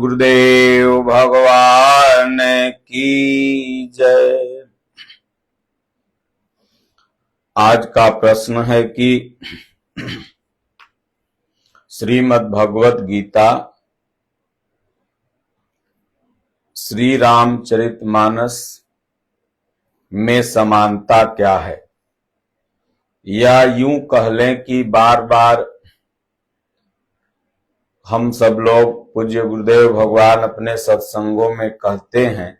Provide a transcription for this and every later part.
गुरुदेव भगवान की जय। आज का प्रश्न है कि श्रीमद् भगवत गीता श्री रामचरितमानस में समानता क्या है, या यूं कह लें कि बार बार हम सब लोग पूज्य गुरुदेव भगवान अपने सत्संगों में कहते हैं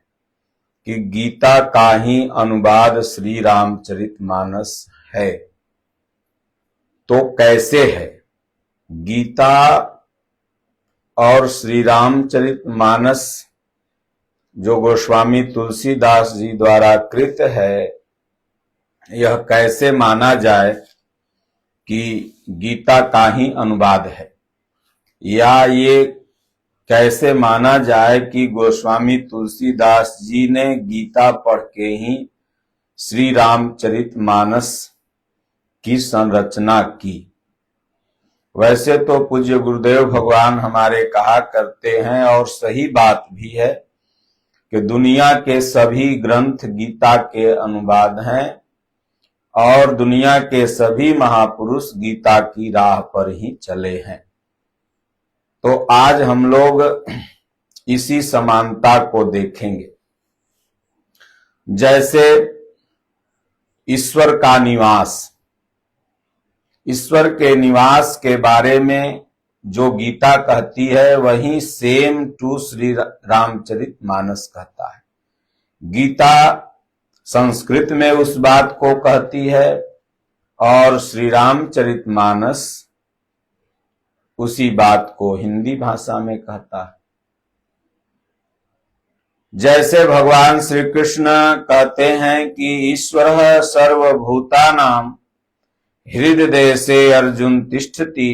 कि गीता का ही अनुवाद श्री रामचरितमानस है। तो कैसे है? गीता और श्री रामचरितमानस जो गोस्वामी तुलसीदास जी द्वारा कृत है, यह कैसे माना जाए कि गीता का ही अनुवाद है, या ये कैसे माना जाए कि गोस्वामी तुलसीदास जी ने गीता पढ़ के ही श्री रामचरितमानस की संरचना की। वैसे तो पूज्य गुरुदेव भगवान हमारे कहा करते हैं, और सही बात भी है, कि दुनिया के सभी ग्रंथ गीता के अनुवाद हैं और दुनिया के सभी महापुरुष गीता की राह पर ही चले हैं। तो आज हम लोग इसी समानता को देखेंगे। जैसे ईश्वर का निवास, ईश्वर के निवास के बारे में जो गीता कहती है, वही सेम टू श्री रामचरितमानस कहता है। गीता संस्कृत में उस बात को कहती है और श्री रामचरितमानस उसी बात को हिंदी भाषा में कहता है। जैसे भगवान श्री कृष्ण कहते हैं कि ईश्वर सर्वभूतानां हृदयदेशे अर्जुन तिष्ठति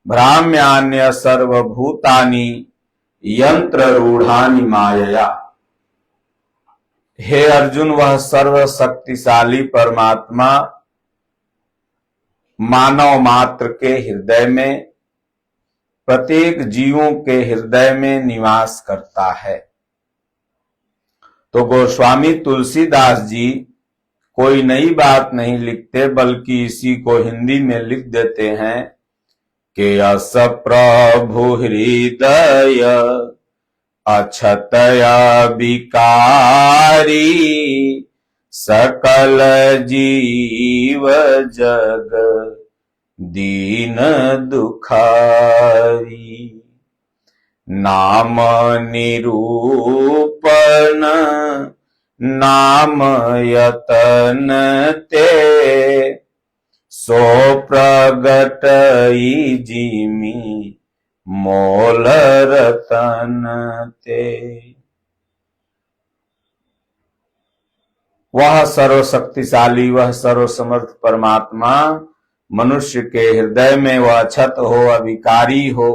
भ्राम्यान्य सर्वभूतानि यंत्र रूढ़ानि मायया। हे अर्जुन, वह सर्वशक्तिशाली परमात्मा मानव मात्र के हृदय में, प्रत्येक जीवों के हृदय में निवास करता है। तो गोस्वामी तुलसीदास जी कोई नई बात नहीं लिखते, बल्कि इसी को हिंदी में लिख देते हैं कि अस प्रभु हृदय अक्षतया विकारी सकल जीव जग दीन दुखारी। नाम निरूपण नाम यतन ते सो प्रगटई जिमी मोल रतन ते। वह सर्वशक्तिशाली, वह सर्वसमर्थ परमात्मा मनुष्य के हृदय में वह अक्षत हो, अविकारी हो।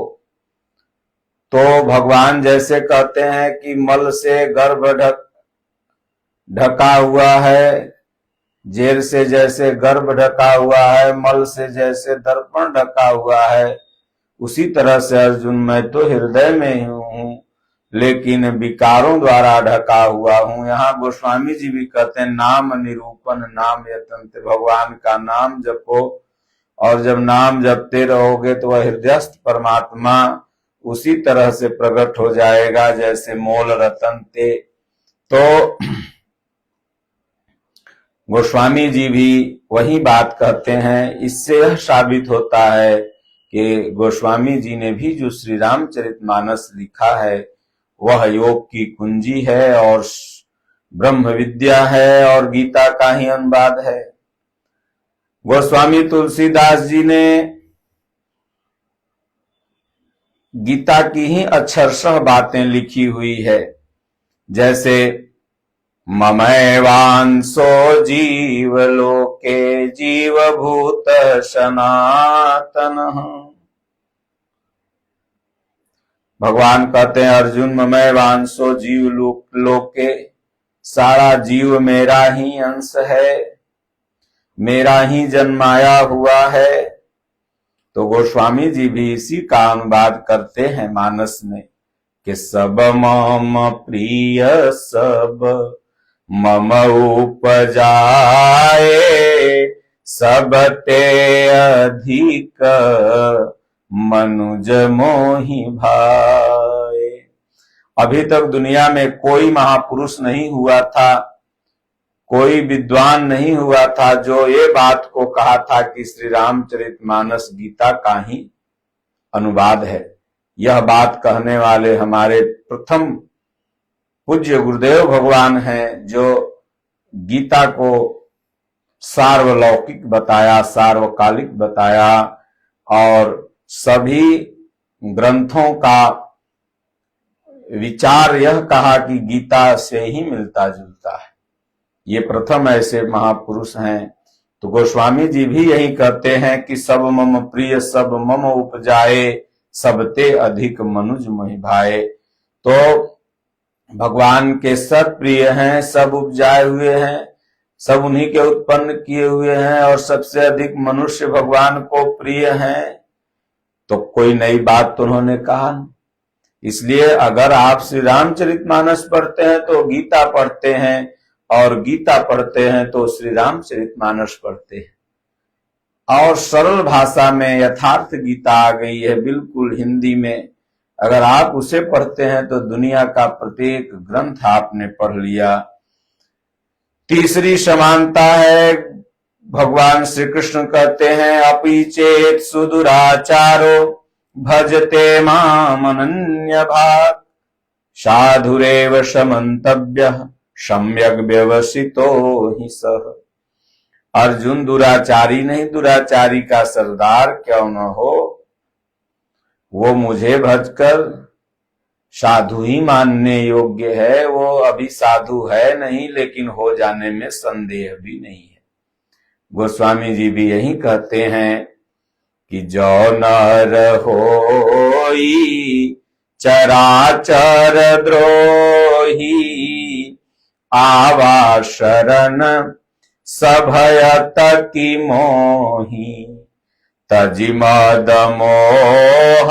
तो भगवान जैसे कहते हैं कि मल से गर्भ ढका हुआ है, जेर से जैसे गर्भ ढका हुआ है, मल से जैसे दर्पण ढका हुआ है, उसी तरह से अर्जुन मैं तो हृदय में ही हूं, लेकिन विकारों द्वारा ढका हुआ हूं। यहाँ गोस्वामी जी भी कहते हैं नाम निरूपण नाम यतन्त। भगवान का नाम जपो, और जब नाम जपते रहोगे तो वह हृदयस्थ परमात्मा उसी तरह से प्रकट हो जाएगा जैसे मोल रतन ते। तो गोस्वामी जी भी वही बात कहते हैं। इससे यह साबित होता है कि गोस्वामी जी ने भी जो श्री रामचरितमानस लिखा है, वह योग की कुंजी है और ब्रह्म विद्या है और गीता का ही अनुवाद है। गोस्वामी तुलसीदास जी ने गीता की ही अक्षरशः बातें लिखी हुई है। जैसे ममैवांसो जीवलोके जीवभूत सनातनः। भगवान कहते हैं अर्जुन, ममैवांसो जीव लोके, सारा जीव मेरा ही अंश है, मेरा ही जन्माया हुआ है। तो गोस्वामी जी भी इसी का अनुवाद करते हैं मानस में कि सब मम प्रिय सब मम उपजाए, सब ते अधिक मनुज मोहि भाए। अभी तक दुनिया में कोई महापुरुष नहीं हुआ था, कोई विद्वान नहीं हुआ था जो ये बात को कहा था कि श्री रामचरितमानस गीता का ही अनुवाद है। यह बात कहने वाले हमारे प्रथम पूज्य गुरुदेव भगवान हैं, जो गीता को सार्वलौकिक बताया, सार्वकालिक बताया और सभी ग्रंथों का विचार यह कहा कि गीता से ही मिलता जुलता है। ये प्रथम ऐसे महापुरुष हैं। तो गोस्वामी जी भी यही कहते हैं कि सब मम प्रिय सब मम उपजाए, सबते अधिक मनुज मोहि भाए। तो भगवान के सब प्रिय हैं, सब उपजाए हुए हैं, सब उन्हीं के उत्पन्न किए हुए हैं और सबसे अधिक मनुष्य भगवान को प्रिय हैं। तो कोई नई बात तो उन्होंने कहा नहीं। इसलिए अगर आप श्री रामचरितमानस पढ़ते हैं तो गीता पढ़ते हैं, और गीता पढ़ते हैं तो श्री रामचरितमानस पढ़ते हैं। और सरल भाषा में यथार्थ गीता आ गई है, बिल्कुल हिंदी में। अगर आप उसे पढ़ते हैं तो दुनिया का प्रत्येक ग्रंथ आपने पढ़ लिया। तीसरी समानता है, भगवान श्री कृष्ण कहते हैं अपि चेत सुदुराचारो भजते माम अनन्य भाग, साधुरेव समन्तव्यः सम्यक व्यवसितो हि सः। अर्जुन दुराचारी नहीं, दुराचारी का सरदार क्यों न हो, वो मुझे भजकर साधु ही मानने योग्य है। वो अभी साधु है नहीं, लेकिन हो जाने में संदेह भी नहीं है। गोस्वामी जी भी यही कहते हैं कि जो नर होई चराचर द्रोही, आवा शरण सभयत की मोही, तजि मद मोह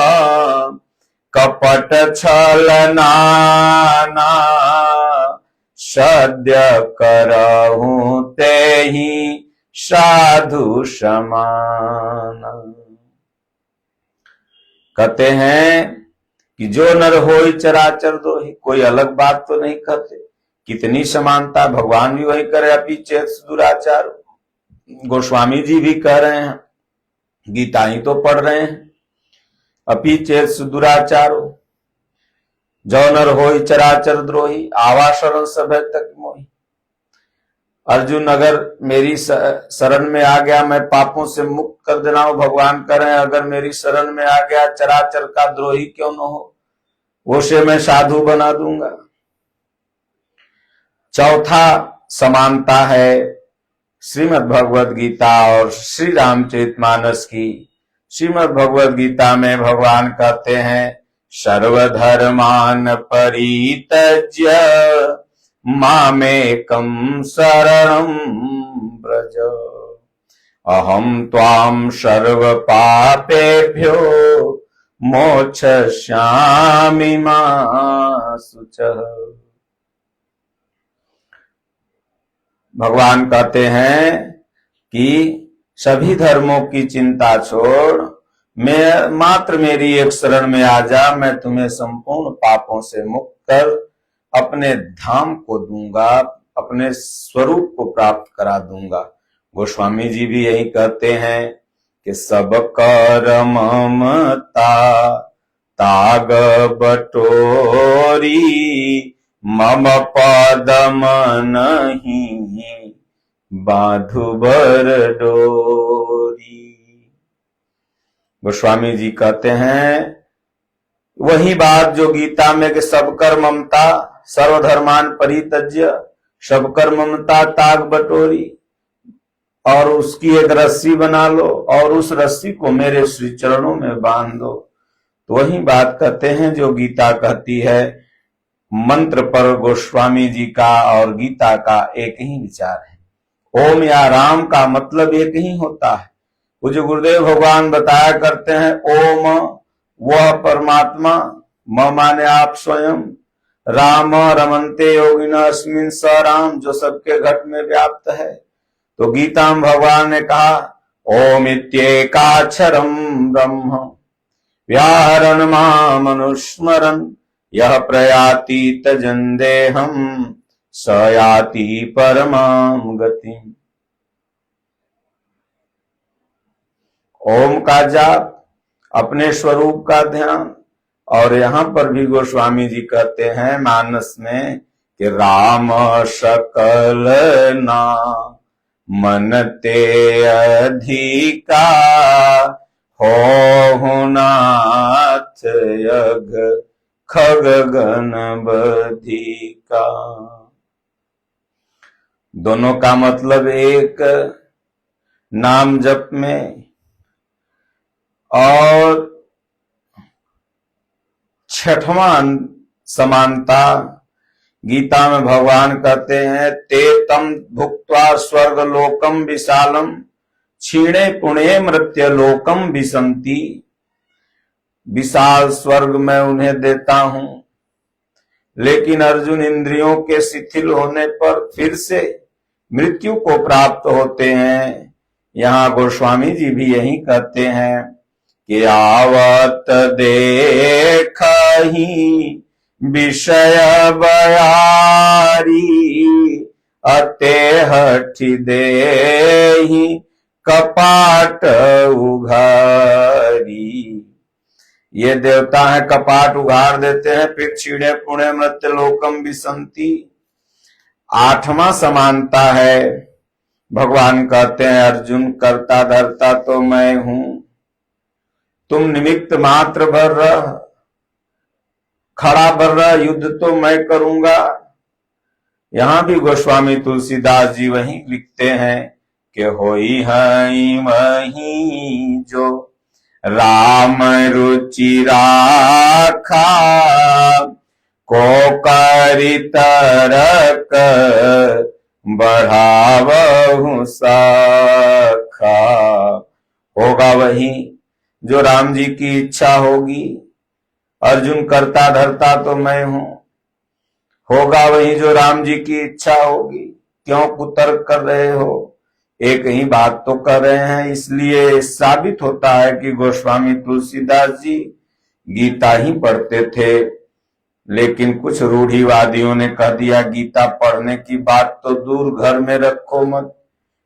कपट छलना, सद्य करहूं तेहि साधु समान। कहते हैं कि जो नर होई चराचर द्रोही, कोई अलग बात तो नहीं कहते। कितनी समानता, भगवान भी वही करे अपि चेत दुराचार। गोस्वामी जी भी कह रहे हैं, गीता ही तो पढ़ रहे हैं, अपि चेत दुराचारो, जो नर होई चराचर द्रोही, आवा शरण सभय तक मोही। अर्जुन अगर मेरी शरण में आ गया, मैं पापों से मुक्त कर देना हो, भगवान कह रहे हैं अगर मेरी शरण में आ गया, चराचर का द्रोही क्यों न हो, उसे मैं साधु बना दूंगा। चौथा समानता है श्रीमद् भगवद गीता और श्री रामचरितमानस की। श्रीमद् भगवद गीता में भगवान कहते हैं सर्वधर्मान परित्यज्य मामेकं शरणं व्रज, अहं त्वां सर्व पापेभ्यो मोक्षयिष्यामि मा शुचः। भगवान कहते हैं कि सभी धर्मों की चिंता छोड़, मैं मात्र मेरी एक शरण में आ जा, मैं तुम्हें संपूर्ण पापों से मुक्त कर अपने धाम को दूंगा, अपने स्वरूप को प्राप्त करा दूंगा। गोस्वामी जी भी यही कहते हैं कि सब कर ममता ताग बटोरी, मम पदम नहीं बांधु बर डोरी। गोस्वामी जी कहते हैं वही बात जो गीता में कि सब कर ममता सर्वधर्मान परित्यज्य, सब कर ममता ताग बटोरी, और उसकी एक रस्सी बना लो और उस रस्सी को मेरे श्री चरणों में बांध दो। तो वही बात कहते हैं जो गीता कहती है। मंत्र पर गोस्वामी जी का और गीता का एक ही विचार है। ओम या राम का मतलब एक ही होता है। वो जो गुरुदेव भगवान बताया करते हैं, ओम वह परमात्मा, म माने आप स्वयं, राम रमन्ते योगिना अस्मिन् स राम, जो सबके घट में व्याप्त है। तो गीता में भगवान ने कहा ओम इत्येकाक्षरम ब्रह्म व्याहरण मामनुस्मरन् यह प्रयाति तजन्देहम स याति परमां गतिम्। ओम का जाप, अपने स्वरूप का ध्यान। और यहां पर भी गोस्वामी जी कहते हैं मानस में कि राम सकल ना मन ते अधिका हो नाथ यग खग गण बधिका। दोनों का मतलब एक नाम जप में, और छठवां समानता गीता में भगवान कहते हैं ते तम भुक्त्वा स्वर्ग लोकम विशालम क्षीणे पुणे मृत्य लोकम विसंति। विशाल स्वर्ग मैं उन्हें देता हूं, लेकिन अर्जुन इंद्रियों के शिथिल होने पर फिर से मृत्यु को प्राप्त होते हैं। यहाँ गोस्वामी जी भी यही कहते हैं कि आवत देखहि विषय बयारी अते हठि देहि कपाट उघारी। ये देवता है कपाट उघाड़ देते हैं, फिर क्षीणे पुणे मृत्य लोकम विसंति। आठवां समानता है, भगवान कहते हैं अर्जुन करता धरता तो मैं हूं, तुम निमित्त मात्र भर रह, खड़ा भर रह, युद्ध तो मैं करूंगा। यहां भी गोस्वामी तुलसीदास जी वही लिखते हैं कि होई हई वही जो राम रुचि राखा को करि तरक बढ़ावहु साखा। होगा वही जो राम जी की इच्छा होगी। अर्जुन करता धरता तो मैं हूं, होगा वही जो राम जी की इच्छा होगी। क्यों कुतर्क कर रहे हो, एक ही बात तो कर रहे हैं। इसलिए साबित होता है कि गोस्वामी तुलसीदास जी गीता ही पढ़ते थे, लेकिन कुछ रूढ़िवादियों ने कह दिया गीता पढ़ने की बात तो दूर, घर में रखो मत,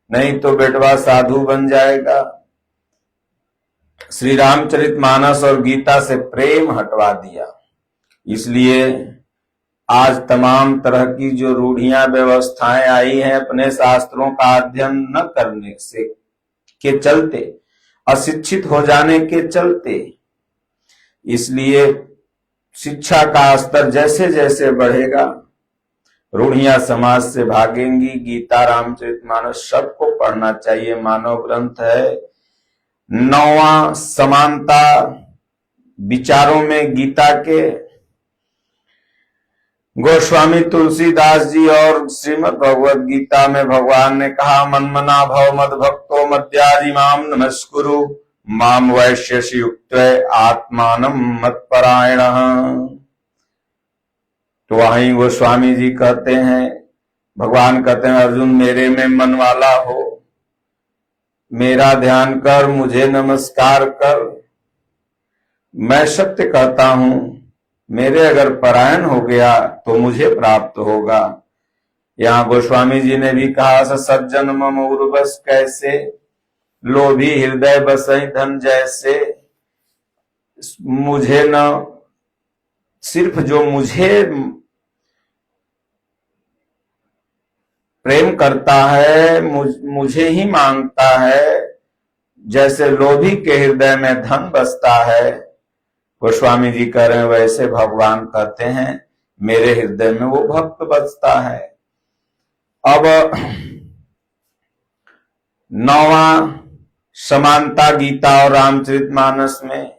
नहीं तो बेटवा साधु बन जाएगा। श्री रामचरितमानस और गीता से प्रेम हटवा दिया। इसलिए आज तमाम तरह की जो रूढ़ियां व्यवस्थाएं आई हैं अपने शास्त्रों का अध्ययन न करने से के चलते, अशिक्षित हो जाने के चलते, इसलिए शिक्षा का स्तर जैसे जैसे बढ़ेगा रूढ़ियां समाज से भागेंगी। गीता रामचरितमानस सबको पढ़ना चाहिए, मानव ग्रंथ है। नौवां समानता विचारों में गीता के, गोस्वामी तुलसीदास जी और श्रीमद् भगवद गीता में भगवान ने कहा मन्मना भव मद भक्तो मद्याजी माम नमस्कुरु माम वैश्यसि युक्त आत्मानम मत्परायण। तो वहीं गोस्वामी जी कहते हैं, भगवान कहते हैं अर्जुन मेरे में मन वाला हो, मेरा ध्यान कर, मुझे नमस्कार कर। मैं सत्य कहता हूं, मेरे अगर परायण हो गया तो मुझे प्राप्त होगा। यहाँ गोस्वामी जी ने भी कहा सज्जन मम उर्वश कैसे, लोभी हृदय बसई धन जैसे। मुझे न सिर्फ जो मुझे प्रेम करता है, मुझे ही मांगता है, जैसे लोभी के हृदय में धन बसता है, गोस्वामी जी कह रहे हैं वैसे भगवान कहते हैं मेरे हृदय में वो भक्त बसता है। अब नौवां समानता गीता और रामचरितमानस में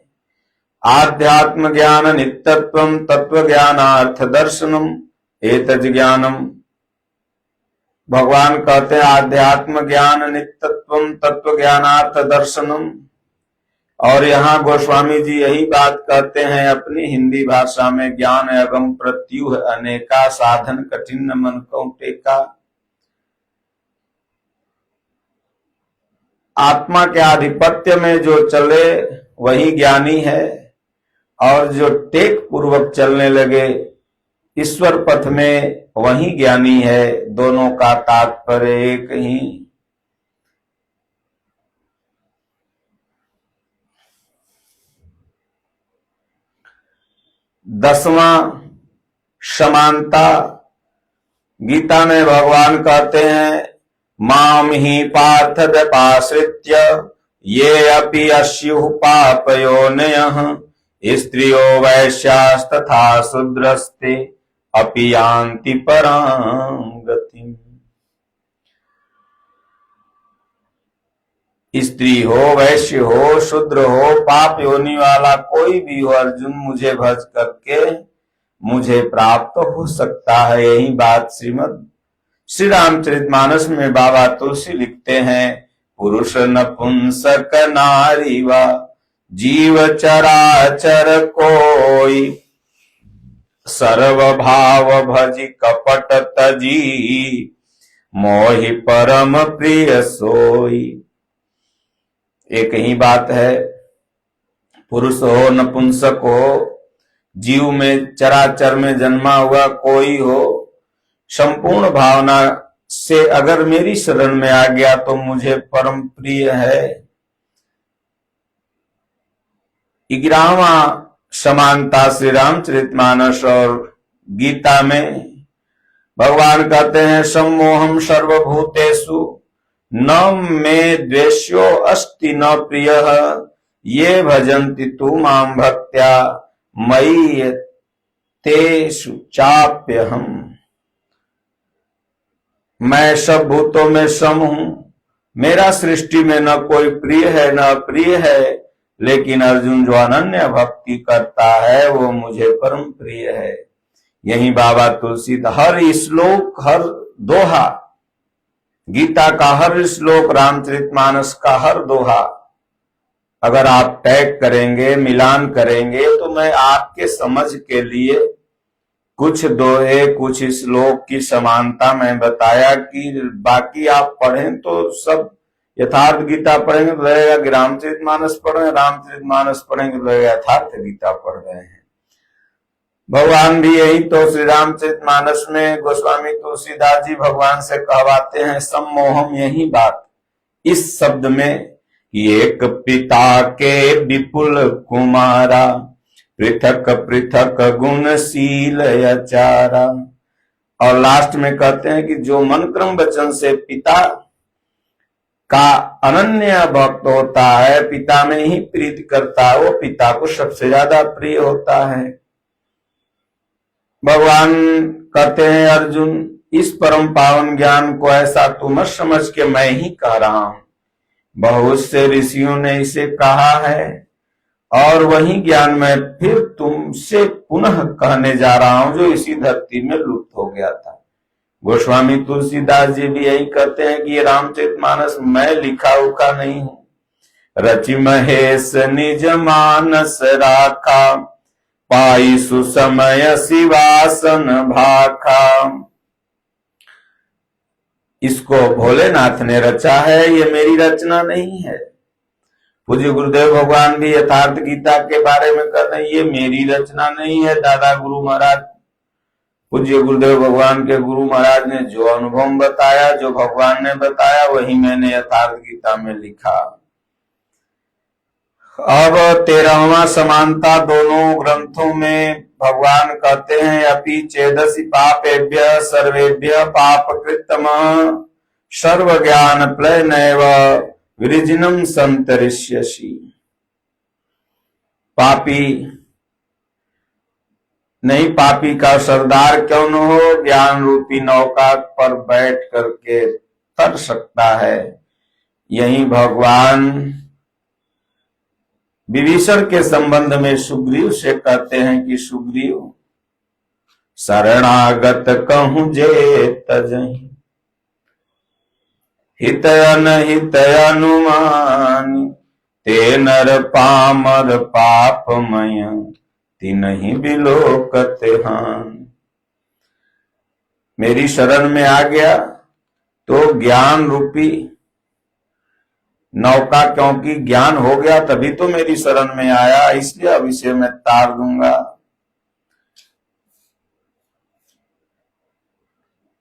आध्यात्म ज्ञान नित्यत्वम तत्व ज्ञानार्थ दर्शनम एतद् ज्ञानम। भगवान कहते हैं आध्यात्म ज्ञान नित्यत्वम तत्व ज्ञानार्थ दर्शनम, और यहाँ गोस्वामी जी यही बात कहते हैं अपनी हिंदी भाषा में, ज्ञान अगम प्रत्युह अनेका, साधन कठिन मन को टेका। आत्मा के आधिपत्य में जो चले वही ज्ञानी है, और जो टेक पूर्वक चलने लगे ईश्वर पथ में वही ज्ञानी है। दोनों का तात्पर्य एक ही। 10वां समानता। गीता में भगवान कहते हैं, माम ही पार्थ व्यपाश्रित्य ये अपि अस्युः पापयोनयः, स्त्रियो वैश्यास्तथा शूद्रस्ते अपि यान्ति परां गतिम्। स्त्री हो, वैश्य हो, शूद्र हो, पाप योनि वाला कोई भी हो, अर्जुन मुझे भज करके मुझे प्राप्त हो सकता है। यही बात श्रीमद् श्री रामचरितमानस में बाबा तुलसी लिखते हैं, पुरुष नपुंसक नारी वा जीव चराचर कोई, सर्व भाव भजी कपट तजी, मोहि परम प्रिय सोई। एक ही बात है, पुरुष हो, नपुंसक हो, जीव में चराचर में जन्मा हुआ कोई हो, संपूर्ण भावना से अगर मेरी शरण में आ गया तो मुझे परम प्रिय है। 11वां समानता श्री रामचरितमानस और गीता में भगवान कहते हैं, सम्मोहम सर्वभूतेषु न मे द्वेष्यो अस्ति न प्रियः, ये भजन्ति तु मां भक्त्या मयि तेषु चाप्यहम्। मैं सब भूतों में सम हूं, मेरा सृष्टि में न कोई प्रिय है न अप्रिय है, लेकिन अर्जुन जो अनन्य भक्ति करता है वो मुझे परम प्रिय है। यही बाबा तुलसी हर श्लोक, हर दोहा, गीता का हर श्लोक, रामचरितमानस का हर दोहा अगर आप टैग करेंगे, मिलान करेंगे, तो मैं आपके समझ के लिए कुछ दोहे, कुछ श्लोक की समानता मैं बताया कि बाकी आप पढ़ें तो सब यथार्थ गीता पढ़ेंगे तो लगेगा कि रामचरितमानस पढ़ रहे हैं, रामचरितमानस पढ़ेंगे तो लगेगा यथार्थ गीता पढ़ रहे हैं। भगवान भी यही तो श्री रामचरितमानस में गोस्वामी तुलसीदास जी भगवान से कहवाते हैं, सम्मोहम, यही बात इस शब्द में, एक पिता के विपुल कुमारा, पृथक पृथक गुणशील आचारा। और लास्ट में कहते हैं कि जो मन क्रम वचन से पिता का अनन्य भक्त होता है, पिता में ही प्रीति करता है, वो पिता को सबसे ज्यादा प्रिय होता है। भगवान कहते हैं, अर्जुन इस परम पावन ज्ञान को ऐसा तू मत समझ के मैं ही कह रहा हूं, बहुत से ऋषियों ने इसे कहा है, और वही ज्ञान मैं फिर तुमसे पुनः कहने जा रहा हूं जो इसी धरती में लुप्त हो गया था। गोस्वामी तुलसीदास जी भी यही कहते हैं कि ये रामचरितमानस मैं लिखा उका नहीं हूं, रचि महेश निज मानस राखा, पाई सुसमय शिवासन भाखा। इसको भोलेनाथ ने रचा है, ये मेरी रचना नहीं है। पूज्य गुरुदेव भगवान भी यथार्थ गीता के बारे में कहते हैं, ये मेरी रचना नहीं है। दादा गुरु महाराज, पूज्य गुरुदेव भगवान के गुरु महाराज ने जो अनुभव बताया, जो भगवान ने बताया, वही मैंने यथार्थ गीता में लिखा। अब 13वां समानता दोनों ग्रंथों में भगवान कहते हैं, अपि चेदसि पापेभ्य सर्वेभ्य पापकृतम सर्व ज्ञान प्लयनैव विरजिनम संतरिष्यसि। पापी नहीं, पापी का सरदार क्यों न हो, ज्ञान रूपी नौका पर बैठ करके तर सकता है। यही भगवान विभीषण के संबंध में सुग्रीव से कहते हैं कि सुग्रीव शरणागत कहूं जे तजहि, हित अनहित अनुमानी, ते नर पामर पापमय तिन्हि बिलोकत हान। मेरी शरण में आ गया तो ज्ञान रूपी नौका, क्योंकि ज्ञान हो गया तभी तो मेरी शरण में आया, इसलिए अब इसे मैं तार दूंगा।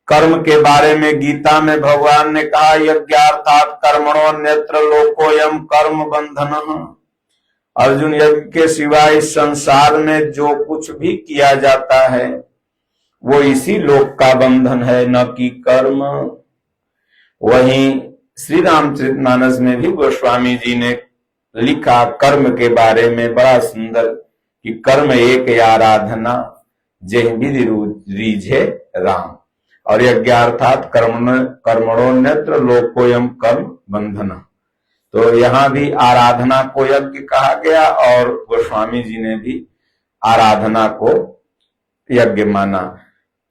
कर्म के बारे में गीता में भगवान ने कहा, यज्ञार्थात् कर्मणो अन्यत्र लोकोयम कर्म बंधनः। अर्जुन, यज्ञ के सिवाय इस संसार में जो कुछ भी किया जाता है वो इसी लोक का बंधन है, न कि कर्म। वहीं श्री रामचरितमानस में भी गोस्वामी जी ने लिखा कर्म के बारे में बड़ा सुंदर कि कर्म एक आराधना जेह विधि रीझे राम, और यज्ञार्थात् कर्मणोन्यत्र लोकोयम कर्म बंधना। तो यहाँ भी आराधना को यज्ञ कहा गया और गोस्वामी जी ने भी आराधना को यज्ञ माना।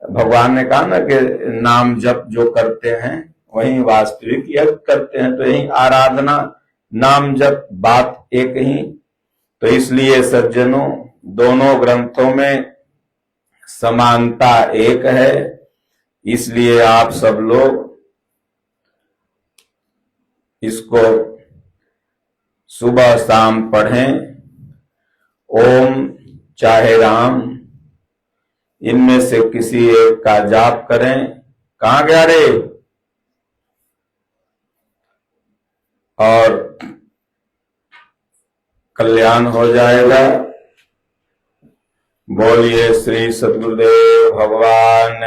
भगवान ने कहा ना कि नाम जप जो करते हैं वही वास्तविक यज्ञ करते हैं, तो यही आराधना नाम जप बात एक ही। तो इसलिए सज्जनों, दोनों ग्रंथों में समानता एक है, इसलिए आप सब लोग इसको सुबह शाम पढ़ें। ओम चाहे राम, इनमें से किसी एक का जाप करें। कहां गया रे? और कल्याण हो जाएगा। बोलिए श्री सद्गुरुदेव भगवान